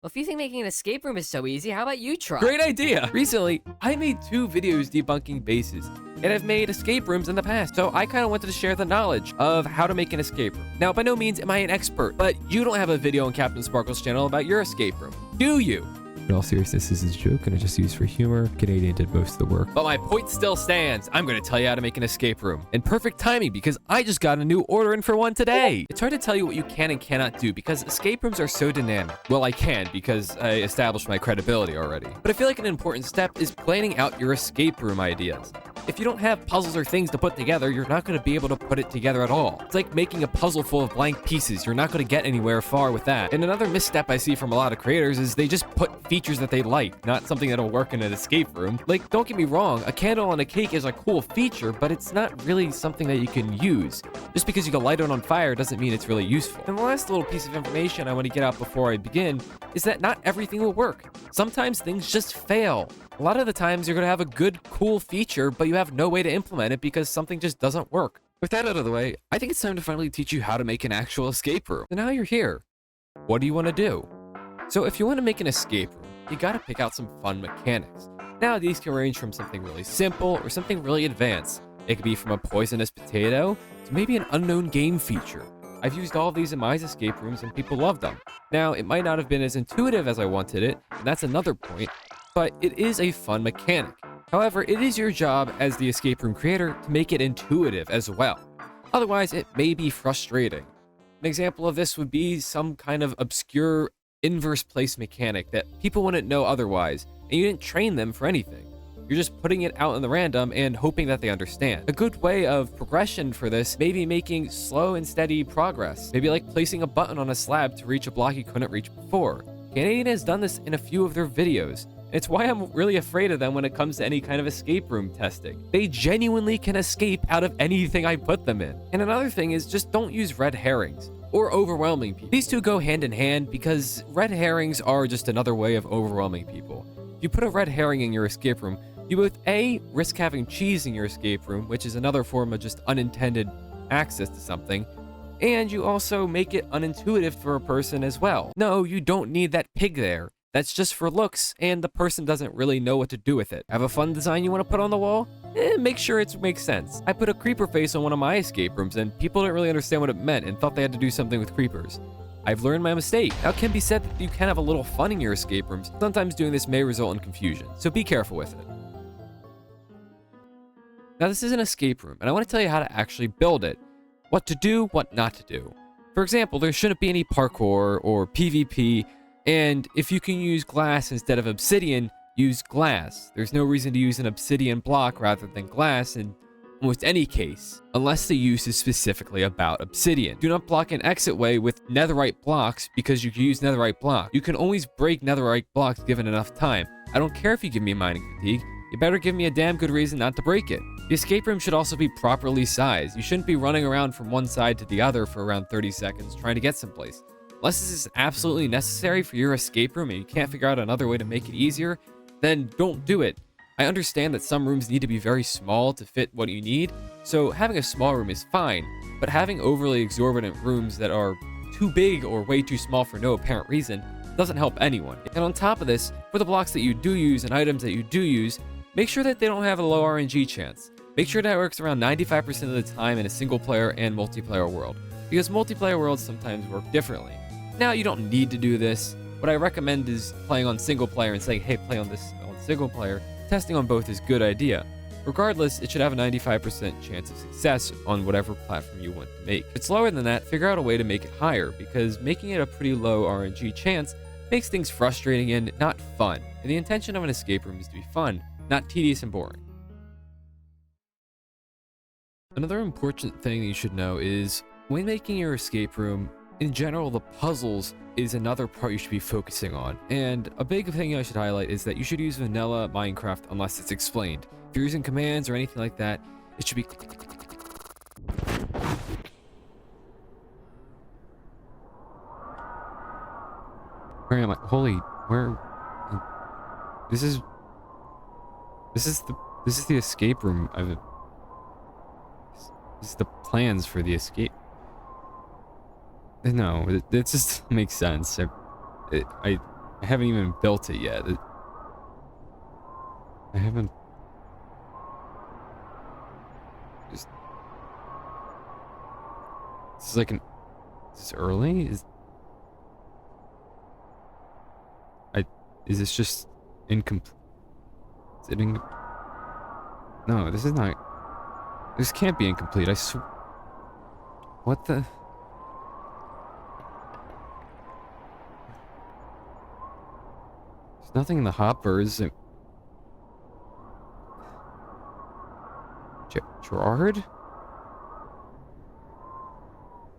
Well, if you think making an escape room is so easy, how about you try? Great idea! Recently, I made 2 videos debunking bases, and I've made escape rooms in the past, so I kind of wanted to share the knowledge of how to make an escape room. Now, by no means am I an expert, but you don't have a video on Captain Sparkle's channel about your escape room, do you? In all seriousness, this is a joke and I just used for humor. Canadian did most of the work. But my point still stands. I'm going to tell you how to make an escape room. And perfect timing because I just got a new order in for one today. It's hard to tell you what you can and cannot do because escape rooms are so dynamic. Well, I can because I established my credibility already. But I feel like an important step is planning out your escape room ideas. If you don't have puzzles or things to put together, you're not going to be able to put it together at all. It's like making a puzzle full of blank pieces. You're not going to get anywhere far with that. And another misstep I see from a lot of creators is they just put features that they like, not something that'll work in an escape room. Like, don't get me wrong, a candle on a cake is a cool feature, but it's not really something that you can use. Just because you can light it on fire doesn't mean it's really useful. And the last little piece of information I want to get out before I begin is that not everything will work. Sometimes things just fail. A lot of the times you're going to have a good, cool feature, but you have no way to implement it because something just doesn't work. With that out of the way, I think it's time to finally teach you how to make an actual escape room. And now you're here. What do you want to do? So if you want to make an escape room, you got to pick out some fun mechanics. Now these can range from something really simple or something really advanced. It could be from a poisonous potato to maybe an unknown game feature. I've used all of these in my escape rooms and people love them. Now, it might not have been as intuitive as I wanted it, and that's another point, but it is a fun mechanic. However, it is your job as the escape room creator to make it intuitive as well. Otherwise, it may be frustrating. An example of this would be some kind of obscure inverse place mechanic that people wouldn't know otherwise, and you didn't train them for anything. You're just putting it out in the random and hoping that they understand. A good way of progression for this may be making slow and steady progress. Maybe like placing a button on a slab to reach a block you couldn't reach before. Canadian has done this in a few of their videos. It's why I'm really afraid of them when it comes to any kind of escape room testing. They genuinely can escape out of anything I put them in. And another thing is just don't use red herrings or overwhelming people. These two go hand in hand because red herrings are just another way of overwhelming people. If you put a red herring in your escape room, you both A, risk having cheese in your escape room, which is another form of just unintended access to something, and you also make it unintuitive for a person as well. No, you don't need that pig there. That's just for looks, and the person doesn't really know what to do with it. Have a fun design you want to put on the wall? Make sure it makes sense. I put a creeper face on one of my escape rooms, and people didn't really understand what it meant and thought they had to do something with creepers. I've learned my mistake. Now, it can be said that you can have a little fun in your escape rooms. Sometimes doing this may result in confusion, so be careful with it. Now, this is an escape room, and I want to tell you how to actually build it. What to do, what not to do. For example, there shouldn't be any parkour or PvP, and if you can use glass instead of obsidian, use glass. There's no reason to use an obsidian block rather than glass in almost any case, unless the use is specifically about obsidian. Do not block an exit way with netherite blocks because you can use netherite block. You can always break netherite blocks given enough time. I don't care if you give me mining fatigue. You better give me a damn good reason not to break it. The escape room should also be properly sized. You shouldn't be running around from one side to the other for around 30 seconds trying to get someplace. Unless this is absolutely necessary for your escape room and you can't figure out another way to make it easier, then don't do it. I understand that some rooms need to be very small to fit what you need, so having a small room is fine, but having overly exorbitant rooms that are too big or way too small for no apparent reason doesn't help anyone. And on top of this, for the blocks that you do use and items that you do use, make sure that they don't have a low RNG chance. Make sure that it works around 95% of the time in a single player and multiplayer world, because multiplayer worlds sometimes work differently. Now, you don't need to do this. What I recommend is playing on single player and saying, hey, play on this on single player. Testing on both is a good idea. Regardless, it should have a 95% chance of success on whatever platform you want to make. If it's lower than that, figure out a way to make it higher, because making it a pretty low RNG chance makes things frustrating and not fun. And the intention of an escape room is to be fun, not tedious and boring. Another important thing that you should know is when making your escape room, in general, the puzzles is another part you should be focusing on. And a big thing I should highlight is that you should use vanilla Minecraft unless it's explained. If you're using commands or anything like that, it should be Where am I? Holy, where? This is the escape room. This is the plans for the escape. No, it just makes sense. I haven't even built it yet. I haven't... Just... This is like an... Is this early? Is this just incomplete? Is it No, this is not... This can't be incomplete, I swear... What the... There's nothing in the hoppers. Gerard?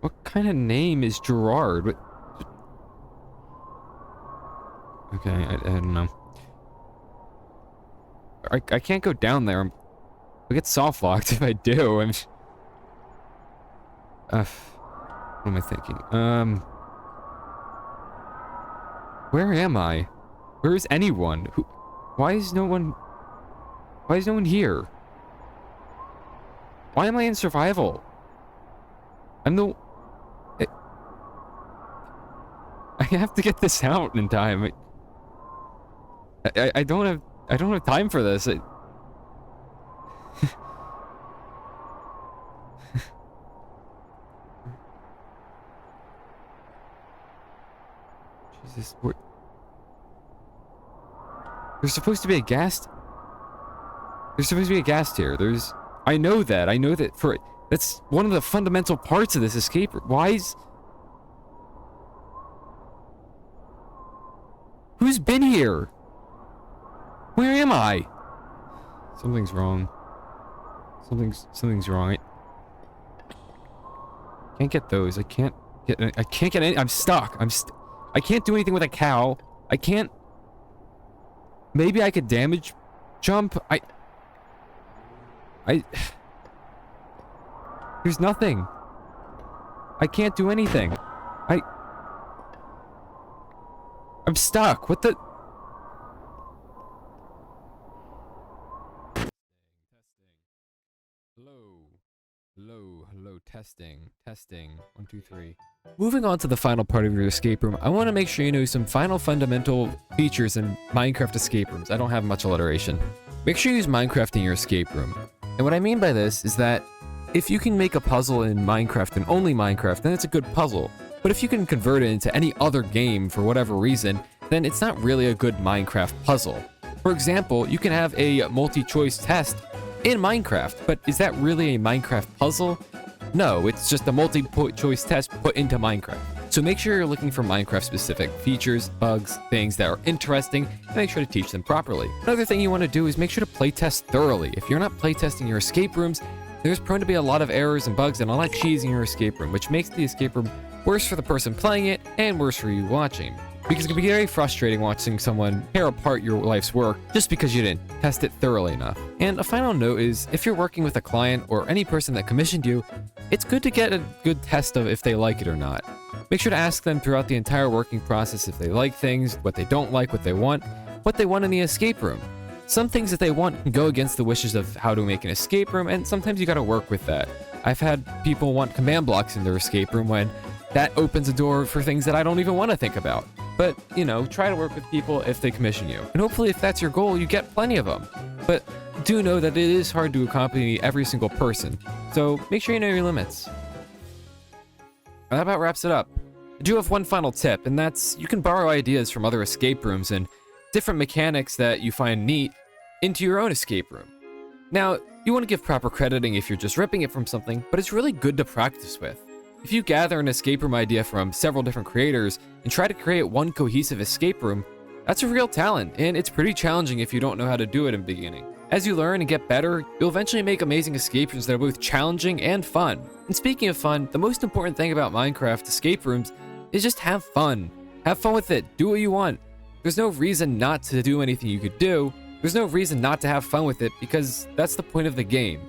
What kind of name is Gerard? What... Okay, I don't know. I can't go down there. I'll get soft locked if I do. What am I thinking? Where am I? Where is anyone? Why is no one here? Why am I in survival? I have to get this out in time. I don't have time for this. Jesus, there's supposed to be a ghast. There's supposed to be a ghast here. I know that. That's one of the fundamental parts of this escape. Who's been here? Where am I? Something's wrong. Something's wrong. I can't get those. I can't get any. I'm stuck. I can't do anything with a cow. I can't. Maybe I could damage jump. There's nothing. I can't do anything. I'm stuck. What the? Hello, testing. 1, 2, 3. Moving on to the final part of your escape room, I want to make sure you know some final fundamental features in Minecraft escape rooms. I don't have much alliteration. Make sure you use Minecraft in your escape room. And what I mean by this is that if you can make a puzzle in Minecraft and only Minecraft, then it's a good puzzle. But if you can convert it into any other game for whatever reason, then it's not really a good Minecraft puzzle. For example, you can have a multi-choice test in Minecraft, but is that really a Minecraft puzzle? No, it's just a multi-choice test put into Minecraft. So make sure you're looking for Minecraft-specific features, bugs, things that are interesting, and make sure to teach them properly. Another thing you want to do is make sure to playtest thoroughly. If you're not playtesting your escape rooms, there's prone to be a lot of errors and bugs and a lot of cheese in your escape room, which makes the escape room worse for the person playing it and worse for you watching. Because it can be very frustrating watching someone tear apart your life's work just because you didn't test it thoroughly enough. And a final note is, if you're working with a client or any person that commissioned you, it's good to get a good test of if they like it or not. Make sure to ask them throughout the entire working process if they like things, what they don't like, what they want in the escape room. Some things that they want can go against the wishes of how to make an escape room, and sometimes you gotta work with that. I've had people want command blocks in their escape room when that opens a door for things that I don't even want to think about. But, you know, try to work with people if they commission you. And hopefully if that's your goal, you get plenty of them. But do know that it is hard to accompany every single person. So make sure you know your limits. And that about wraps it up. I do have one final tip, and that's you can borrow ideas from other escape rooms and different mechanics that you find neat into your own escape room. Now, you want to give proper crediting if you're just ripping it from something, but it's really good to practice with. If you gather an escape room idea from several different creators and try to create one cohesive escape room, that's a real talent, and it's pretty challenging if you don't know how to do it in the beginning. As you learn and get better, you'll eventually make amazing escape rooms that are both challenging and fun. And speaking of fun, the most important thing about Minecraft escape rooms is just have fun. Have fun with it. Do what you want. There's no reason not to do anything you could do. There's no reason not to have fun with it because that's the point of the game.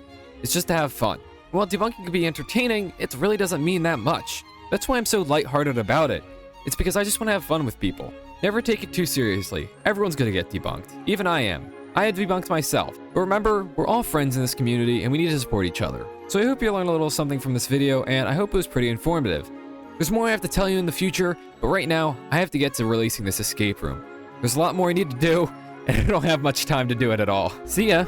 It's just to have fun. While debunking can be entertaining, it really doesn't mean that much. That's why I'm so lighthearted about it. It's because I just want to have fun with people. Never take it too seriously. Everyone's gonna get debunked. Even I am. I had debunked myself. But remember, we're all friends in this community and we need to support each other. So I hope you learned a little something from this video, and I hope it was pretty informative. There's more I have to tell you in the future, but right now, I have to get to releasing this escape room. There's a lot more I need to do, and I don't have much time to do it at all. See ya!